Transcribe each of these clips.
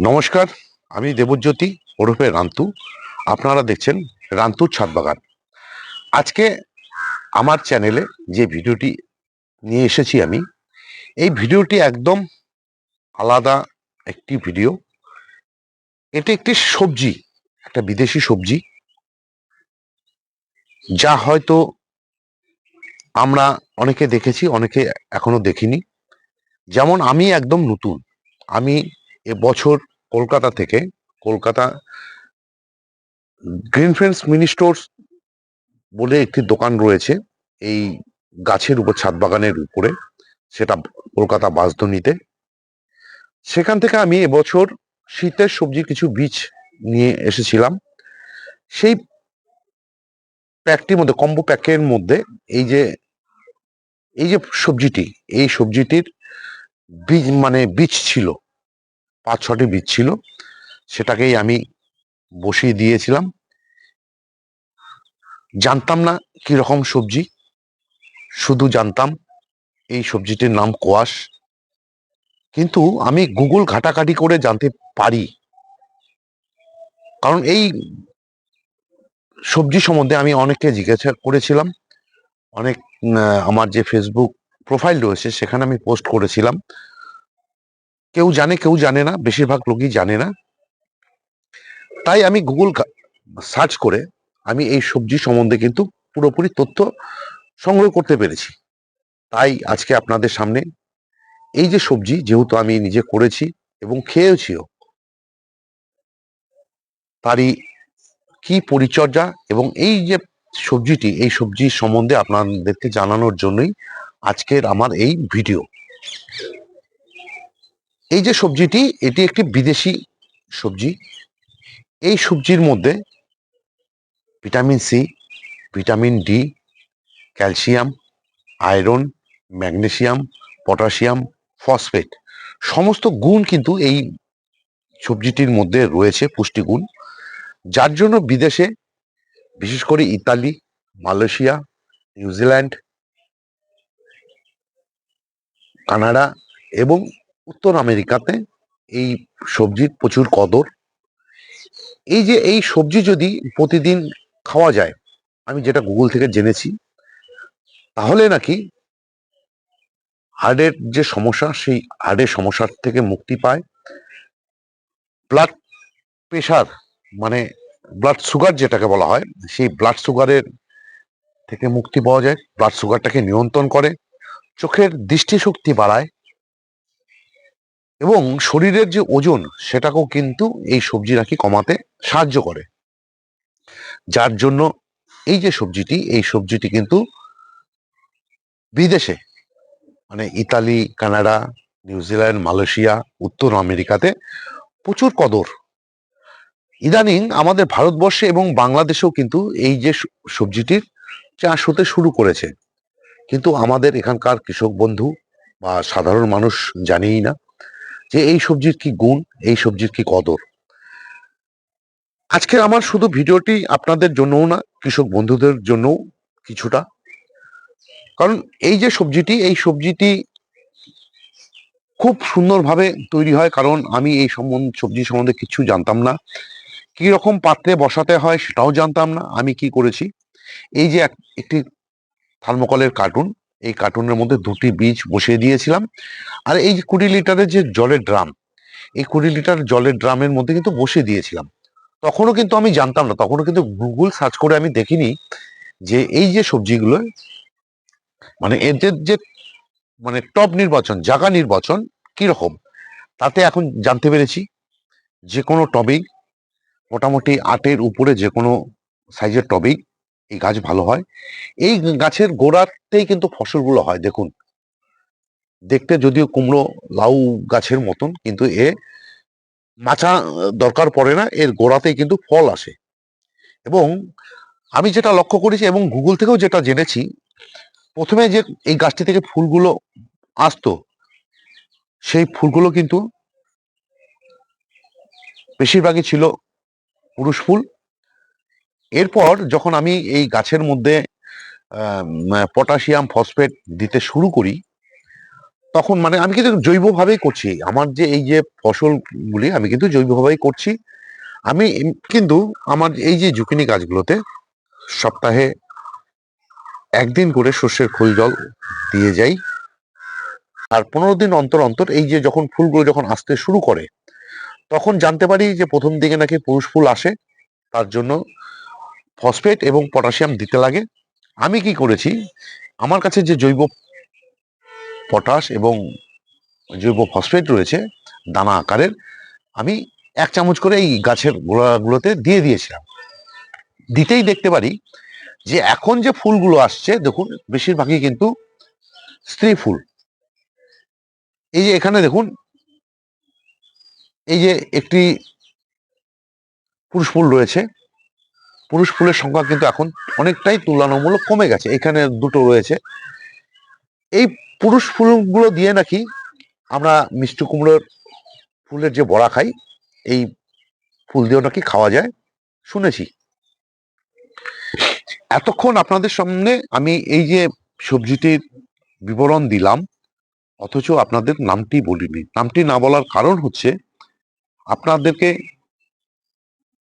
নমস্কার, আমি দেবজ্যোতি ওরফে রান্তু। আপনারা দেখছেন রান্তুর ছাদ বাগান। আজকে আমার চ্যানেলে যে ভিডিওটি নিয়ে এসেছি আমি, এই ভিডিওটি একদম আলাদা একটি ভিডিও। এটি একটি সবজি, একটা বিদেশি সবজি, যা হয়তো আমরা অনেকে দেখেছি, অনেকে এখনো দেখিনি। যেমন আমি একদম নতুন। আমি এবছর কলকাতা থেকে, Kolkata green friends mini stores বলে একটি দোকান রয়েছে এই গাছের উপর, ছাদ বাগানের উপরে, সেটা কলকাতা বাঁশদ্রোণীতে। সেখান থেকে আমি এবছর শীতের সবজির কিছু বীজ নিয়ে এসেছিলাম। সেই প্যাকটির মধ্যে, কম্বো প্যাকের মধ্যে এই যে সবজিটি, এই সবজিটির বীজ, মানে বীজ ছিল 5-6টি বীজ ছিল। সেটাকেই আমি বসিয়ে দিয়েছিলাম। জানতাম না কি রকম সবজি, শুধু জানতাম এই সবজিটির নাম কোয়াশ। কিন্তু আমি গুগল ঘাটাঘাটি করে জানতে পারি, কারণ এই সবজি সম্বন্ধে আমি অনেককে জিজ্ঞাসা করেছিলাম। অনেক আমার যে ফেসবুক প্রোফাইল রয়েছে সেখানে আমি পোস্ট করেছিলাম। কেউ জানে, কেউ জানে না, বেশিরভাগ লোকই জানে না। তাই আমি গুগল সার্চ করে আমি এই সবজি সম্বন্ধে কিন্তু পুরোপুরি তথ্য সংগ্রহ করতে পেরেছি। তাই আজকে আপনাদের সামনে এই যে সবজি, যেহেতু আমি নিজে করেছি এবং খেয়েছিও, তারই কি পরিচর্যা এবং এই যে সবজিটি, এই সবজির সম্বন্ধে আপনাদেরকে জানানোর জন্যই আজকের আমার এই ভিডিও। এই যে সবজিটি, এটি একটি বিদেশি সবজি। এই সবজির মধ্যে vitamin C, vitamin D, calcium, iron, magnesium, potassium, phosphate, সমস্ত গুণ কিন্তু এই সবজিটির মধ্যে রয়েছে, পুষ্টিগুণ। যার জন্য বিদেশে, বিশেষ করে ইতালি, মালয়েশিয়া, নিউজিল্যান্ড, কানাডা এবং উত্তর আমেরিকাতে এই সবজির প্রচুর কদর। এই যে এই সবজি যদি প্রতিদিন খাওয়া যায়, আমি যেটা গুগল থেকে জেনেছি, তাহলে নাকি হার্টের যে সমস্যা, সেই হার্টের সমস্যার থেকে মুক্তি পায়। ব্লাড প্রেশার, মানে ব্লাড সুগার যেটাকে বলা হয়, সেই ব্লাড সুগারের থেকে মুক্তি পাওয়া যায়। ব্লাড সুগারটাকে নিয়ন্ত্রণ করে, চোখের দৃষ্টিশক্তি বাড়ায় এবং শরীরের যে ওজন, সেটাকেও কিন্তু এই সবজি নাকি কমাতে সাহায্য করে। যার জন্য এই যে সবজিটি, এই সবজিটি কিন্তু বিদেশে, মানে ইতালি, কানাডা, নিউজিল্যান্ড, মালয়েশিয়া, উত্তর আমেরিকাতে প্রচুর কদর। ইদানিং আমাদের ভারতবর্ষে এবং বাংলাদেশেও কিন্তু এই যে সবজিটির চাষ হতে শুরু করেছে, কিন্তু আমাদের এখানকার কৃষক বন্ধু বা সাধারণ মানুষ জানেই না যে এই সবজির কি গুণ, এই সবজির কি কদর। আজকে আমার শুধু ভিডিওটি আপনাদের জন্যও না, কৃষক বন্ধুদের জন্যও কিছুটা। কারণ এই যে সবজিটি, এই সবজিটি খুব সুন্দরভাবে তৈরি হয়। কারণ আমি এই সবজি সম্বন্ধে কিছু জানতাম না, কি রকম পাত্রে বসাতে হয় সেটাও জানতাম না। আমি কি করেছি, এই যে একটি থার্মোকলের কার্টুন, এই কার্টুনের মধ্যে 2টি বীজ বসিয়ে দিয়েছিলাম। আর এই যে 20 লিটারের যে জলের ড্রাম, এই 20 লিটার জলের ড্রামের মধ্যে কিন্তু বসিয়ে দিয়েছিলাম। তখনও কিন্তু আমি জানতাম না, তখনও কিন্তু গুগল সার্চ করে আমি দেখিনি যে এই যে সবজিগুলো, মানে এদের যে, মানে টব নির্বাচন, জায়গা নির্বাচন কিরকম, তাতে এখন জানতে পেরেছি যে কোনো টবেই, মোটামুটি 8-এর উপরে যে কোনো সাইজের টবেই এই গাছ ভালো হয়। এই গাছের গোড়াতেই কিন্তু ফসলগুলো হয়। দেখুন, দেখতে যদিও কুমড়ো, লাউ গাছের মতন, কিন্তু মাচা দরকার পড়ে না, এর গোড়াতেই কিন্তু ফল আসে। এবং আমি যেটা লক্ষ্য করেছি এবং গুগল থেকেও যেটা জেনেছি, প্রথমে যে এই গাছটি থেকে ফুলগুলো আসতো, সেই ফুলগুলো কিন্তু বেশিরভাগই ছিল পুরুষ ফুল। এরপর যখন আমি এই গাছের মধ্যে পটাশিয়াম, ফসফেট দিতে শুরু করি, তখন মানে আমি কিন্তু জৈবভাবেই করছি, আমার যে এই যে ফসলগুলি আমি কিন্তু জৈবভাবেই করছি। আমি কিন্তু আমার এই যে জুকিনি গাছগুলোতে সপ্তাহে একদিন করে সর্ষের খোল জল দিয়ে যাই। আর 15 দিন অন্তর অন্তর এই যে যখন ফুলগুলো যখন আসতে শুরু করে তখন জানতে পারি যে প্রথম দিকে নাকি পুরুষ ফুল আসে, তার জন্য ফসফেট এবং পটাশিয়াম দিতে লাগে। আমি কি করেছি, আমার কাছে যে জৈব পটাশ এবং জৈব ফসফেট রয়েছে দানা আকারের, আমি 1 চামচ করে এই গাছের গোড়াগুলোতে দিয়ে দিয়েছিলাম। দিতেই দেখতে পারি যে এখন যে ফুলগুলো আসছে দেখুন বেশিরভাগই কিন্তু স্ত্রী ফুল। এই যে এখানে দেখুন, এই যে একটি পুরুষ ফুল রয়েছে, পুরুষ ফুলের সংখ্যা কিন্তু এখন অনেকটাই তুলনামূলক কমে গেছে, এখানে দুটো রয়েছে। এই পুরুষ ফুলগুলো দিয়ে নাকি আমরা মিষ্টি কুমড়োর ফুলের যে বড়া খাই, এই ফুল দিয়েও নাকি খাওয়া যায় শুনেছি। এতক্ষণ আপনাদের সামনে আমি এই যে সবজিটির বিবরণ দিলাম, অথচ আপনাদের নামটি বলিনি। নামটি না বলার কারণ হচ্ছে আপনাদেরকে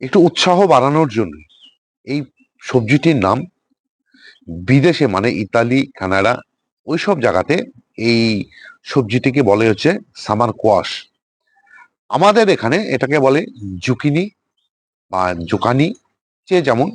একটু উৎসাহ বাড়ানোর জন্য। এই সবজিটির নাম বিদেশে মানে ইতালি, কানাডা ওইসব জায়গাতে এই সবজিটিকে বলে হচ্ছে সামার কোয়াশ। আমাদের এখানে এটাকে বলে জুকিনি বা জোকানি, যে যেমন।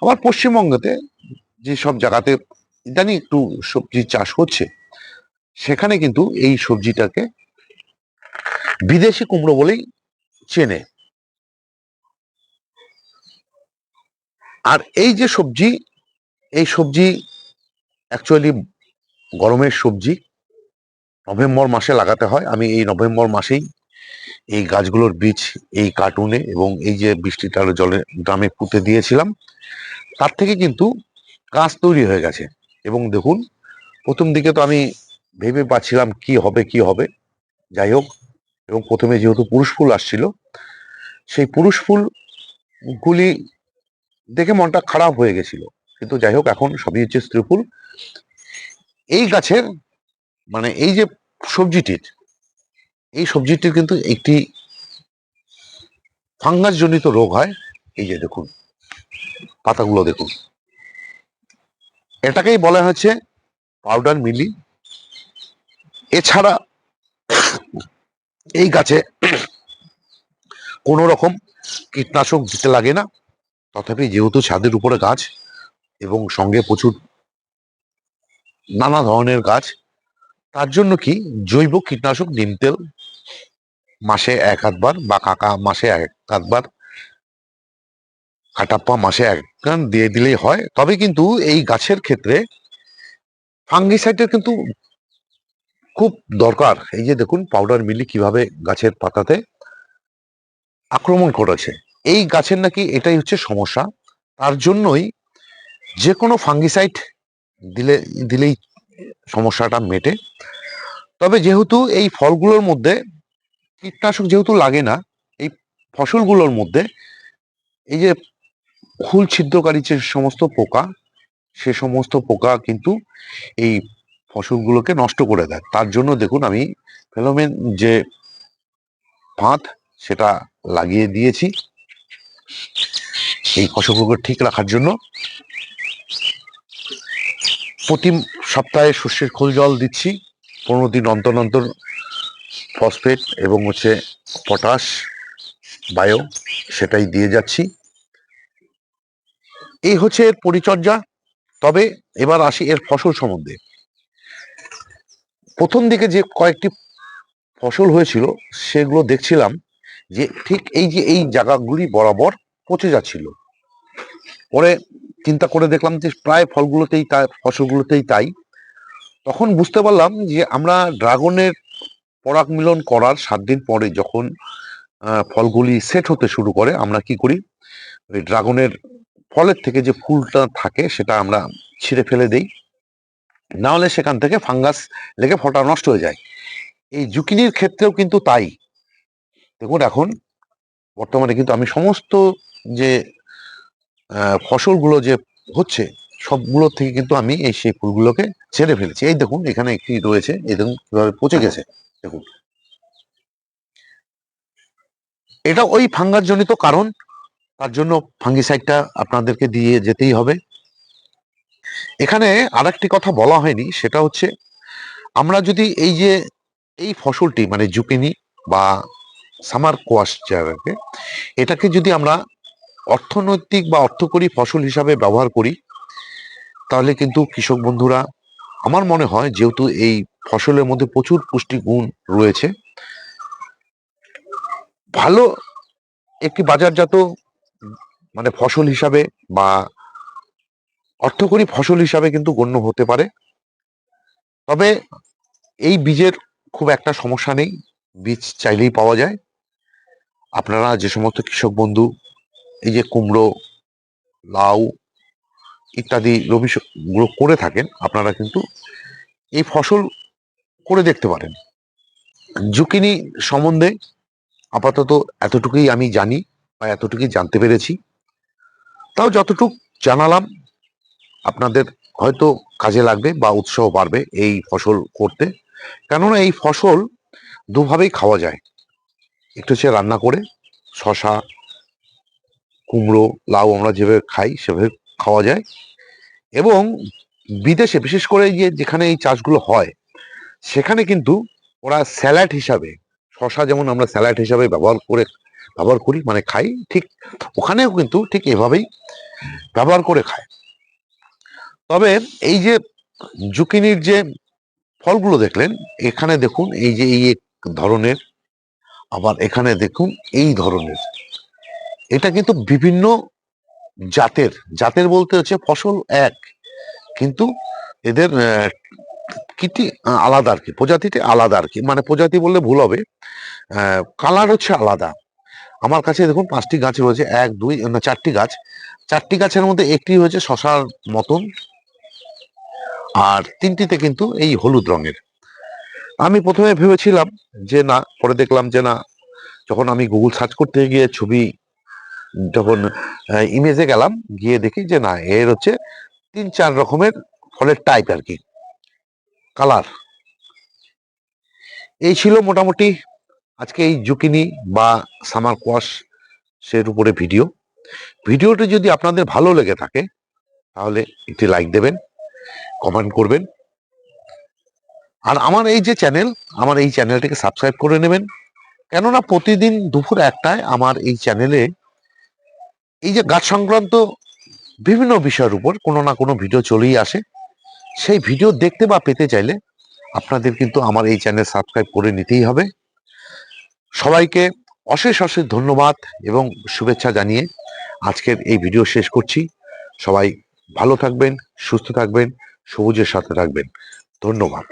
আবার পশ্চিমবঙ্গতে যেসব জায়গাতে ইদানিং একটু সবজির চাষ হচ্ছে সেখানে কিন্তু এই সবজিটাকে বিদেশি কুমড়ো বলেই চেনে। আর এই যে সবজি, এই সবজি অ্যাকচুয়ালি গরমের সবজি, নভেম্বর মাসে লাগাতে হয়। আমি এই নভেম্বর মাসেই এই গাছগুলোর বীজ এই কার্টুনে এবং এই যে বৃষ্টিটার জলে ড্রামে পুঁতে দিয়েছিলাম, তার থেকে কিন্তু গাছ তৈরি হয়ে গেছে। এবং দেখুন, প্রথম দিকে তো আমি ভেবে পাচ্ছিলাম কি হবে কি হবে, যাই হোক। এবং প্রথমে যেহেতু পুরুষ ফুল আসছিল, সেই পুরুষ ফুলগুলি দেখে মনটা খারাপ হয়ে গেছিল, কিন্তু যাই হোক এখন সবই হচ্ছে স্ত্রী ফুল। এই গাছের মানে এই যে সবজিটির, এই সবজিটির কিন্তু একটি ফাঙ্গাস জনিত রোগ হয়। এই যে দেখুন পাতাগুলো দেখুন, এটাকেই বলা হচ্ছে পাউডার মিলি। এছাড়া এই গাছে কোনো রকম কীটনাশক দিতে লাগে না। তথাপি যেহেতু ছাদের উপরে গাছ এবং সঙ্গে প্রচুর নানা ধরনের গাছ, তার জন্য কি জৈব কীটনাশক নিম তেল মাসে 1-8 বার বা কাকা মাসে 1-8 বার, কাটাপ্পা মাসে 1 গান দিয়ে দিলেই হয়। তবে কিন্তু এই গাছের ক্ষেত্রে ফাঙ্গিসাইডের কিন্তু খুব দরকার। এই যে দেখুন পাউডার মিলি কিভাবে গাছের পাতাতে আক্রমণ করেছে। এই গাছের নাকি এটাই হচ্ছে সমস্যা। তার জন্যই যে কোনো ফাঙ্গিসাইড দিলেই সমস্যাটা মেটে। তবে যেহেতু এই ফলগুলোর মধ্যে কীটনাশক যেহেতু লাগে না, এই ফসলগুলোর মধ্যে এই যে ফুল ছিদ্রকারী যে সমস্ত পোকা, সে সমস্ত পোকা কিন্তু এই ফসলগুলোকে নষ্ট করে দেয়। তার জন্য দেখুন আমি ফেলোমেন যে ফাঁদ সেটা লাগিয়ে দিয়েছি এই ফসলগুলোকে ঠিক রাখার জন্য। প্রতি সপ্তাহে সর্ষের খোল জল দিচ্ছি, 15 দিন অন্তর অন্তর ফসফেট এবং হচ্ছে পটাশ বায়ো সেটাই দিয়ে যাচ্ছি। এই হচ্ছে এর পরিচর্যা। তবে এবার আসি এর ফসল সম্বন্ধে। প্রথম দিকে যে কয়েকটি ফসল হয়েছিল সেগুলো দেখছিলাম যে ঠিক এই যে এই জায়গাগুলি বরাবর পচে যাচ্ছিল। পরে চিন্তা করে দেখলাম যে প্রায় ফলগুলোতেই তাই, ফসলগুলোতেই তাই। তখন বুঝতে পারলাম যে আমরা ড্রাগনের পরাগ মিলন করার 7 দিন পরে যখন ফলগুলি সেট হতে শুরু করে, আমরা কি করি, ওই ড্রাগনের ফলের থেকে যে ফুলটা থাকে সেটা আমরা ছিঁড়ে ফেলে দেই, না হলে সেখান থেকে ফাঙ্গাস লেগে ফলটা নষ্ট হয়ে যায়। এই জুকিনির ক্ষেত্রেও কিন্তু তাই। দেখুন এখন বর্তমানে কিন্তু আমি সমস্ত যে ফসলগুলো যে হচ্ছে সবগুলো থেকে কিন্তু আমি এই সেই ফুলগুলোকে ছেড়ে ফেলেছি। এই দেখুন এখানে একটি রয়েছে, এই দেখুন কিভাবে পচে গেছে। দেখুন এটা ওই ফাঙ্গাস জনিত কারণ, তার জন্য ফাঙ্গিসাইডটা আপনাদেরকে দিয়ে যেতেই হবে। এখানে আরেকটি কথা বলা হয়নি, সেটা হচ্ছে আমরা যদি এই যে এই ফসলটি মানে জুকিনি বা সামার কোয়াশ যেটাকে, এটাকে যদি আমরা অর্থনৈতিক বা অর্থকরী ফসল হিসাবে ব্যবহার করি, তাহলে কিন্তু কৃষক বন্ধুরা, আমার মনে হয় যেহেতু এই ফসলের মধ্যে প্রচুর পুষ্টিগুণ রয়েছে, ভালো একটি বাজারজাত মানে ফসল হিসাবে বা অর্থকরী ফসল হিসাবে কিন্তু গণ্য হতে পারে। তবে এই বীজের খুব একটা সমস্যা নেই, বীজ চাইলেই পাওয়া যায়। আপনারা যে সমস্ত কৃষক বন্ধু এই যে কুমড়ো, লাউ ইত্যাদি রবি গুলো করে থাকেন, আপনারা কিন্তু এই ফসল করে দেখতে পারেন। জুকিনি সম্বন্ধে আপাতত এতটুকুই আমি জানি বা এতটুকুই জানতে পেরেছি। তাও যতটুক জানালাম আপনাদের হয়তো কাজে লাগবে বা উৎসাহ বাড়বে এই ফসল করতে। কেননা এই ফসল দুভাবেই খাওয়া যায়, একটু হচ্ছে রান্না করে, শশা, কুমড়ো, লাউ আমরা যেভাবে খাই সেভাবে খাওয়া যায়, এবং বিদেশে বিশেষ করে যে যেখানে এই চাষগুলো হয় সেখানে কিন্তু ওরা স্যালাড হিসাবে, শশা যেমন আমরা স্যালাড হিসাবে ব্যবহার করি মানে খাই, ঠিক ওখানেও কিন্তু ঠিক এভাবেই ব্যবহার করে খায়। তবে এই যে জুকিনির যে ফলগুলো দেখলেন, এখানে দেখুন এই যে এই এক ধরনের, আবার এখানে দেখুন এই ধরনের, এটা কিন্তু বিভিন্ন জাতের, জাতের বলতে হচ্ছে ফসল এক, কিন্তু এদের কীটি আলাদা আর কি, প্রজাতিটি আলাদা আর কি, মানে প্রজাতি বললে ভুল হবে, কালার হচ্ছে আলাদা। আমার কাছে দেখুন 5টি গাছ রয়েছে, এক দুই না 4টি গাছ, 4টি গাছের মধ্যে একটি হয়েছে শশার মতন, আর 3টিতে কিন্তু এই হলুদ রঙের। আমি প্রথমে ভেবেছিলাম যে না, পরে দেখলাম যে না, যখন আমি গুগল সার্চ করতে গিয়ে ছবি, যখন ইমেজে গেলাম, গিয়ে দেখি যে না, এর হচ্ছে 3-4 রকমের ফলের টাইপ আর কি, কালার। এই ছিল মোটামুটি আজকে এই জুকিনি বা সামার কোয়াশ সের উপরে ভিডিওটি যদি আপনাদের ভালো লেগে থাকে তাহলে একটি লাইক দেবেন, কমেন্ট করবেন, আর আমার এই যে চ্যানেল, আমার এই চ্যানেলটিকে সাবস্ক্রাইব করে নেবেন। কেননা প্রতিদিন দুপুর 1টায় আমার এই চ্যানেলে এই যে গাছ সংক্রান্ত বিভিন্ন বিষয়ের উপর কোনো না কোনো ভিডিও চলেই আসে। সেই ভিডিও দেখতে বা পেতে চাইলে আপনাদের কিন্তু আমার এই চ্যানেল সাবস্ক্রাইব করে নিতেই হবে। সবাইকে অশেষ অশেষ ধন্যবাদ এবং শুভেচ্ছা জানিয়ে আজকের এই ভিডিও শেষ করছি। সবাই ভালো থাকবেন, সুস্থ থাকবেন, সবুজের সাথে থাকবেন। ধন্যবাদ।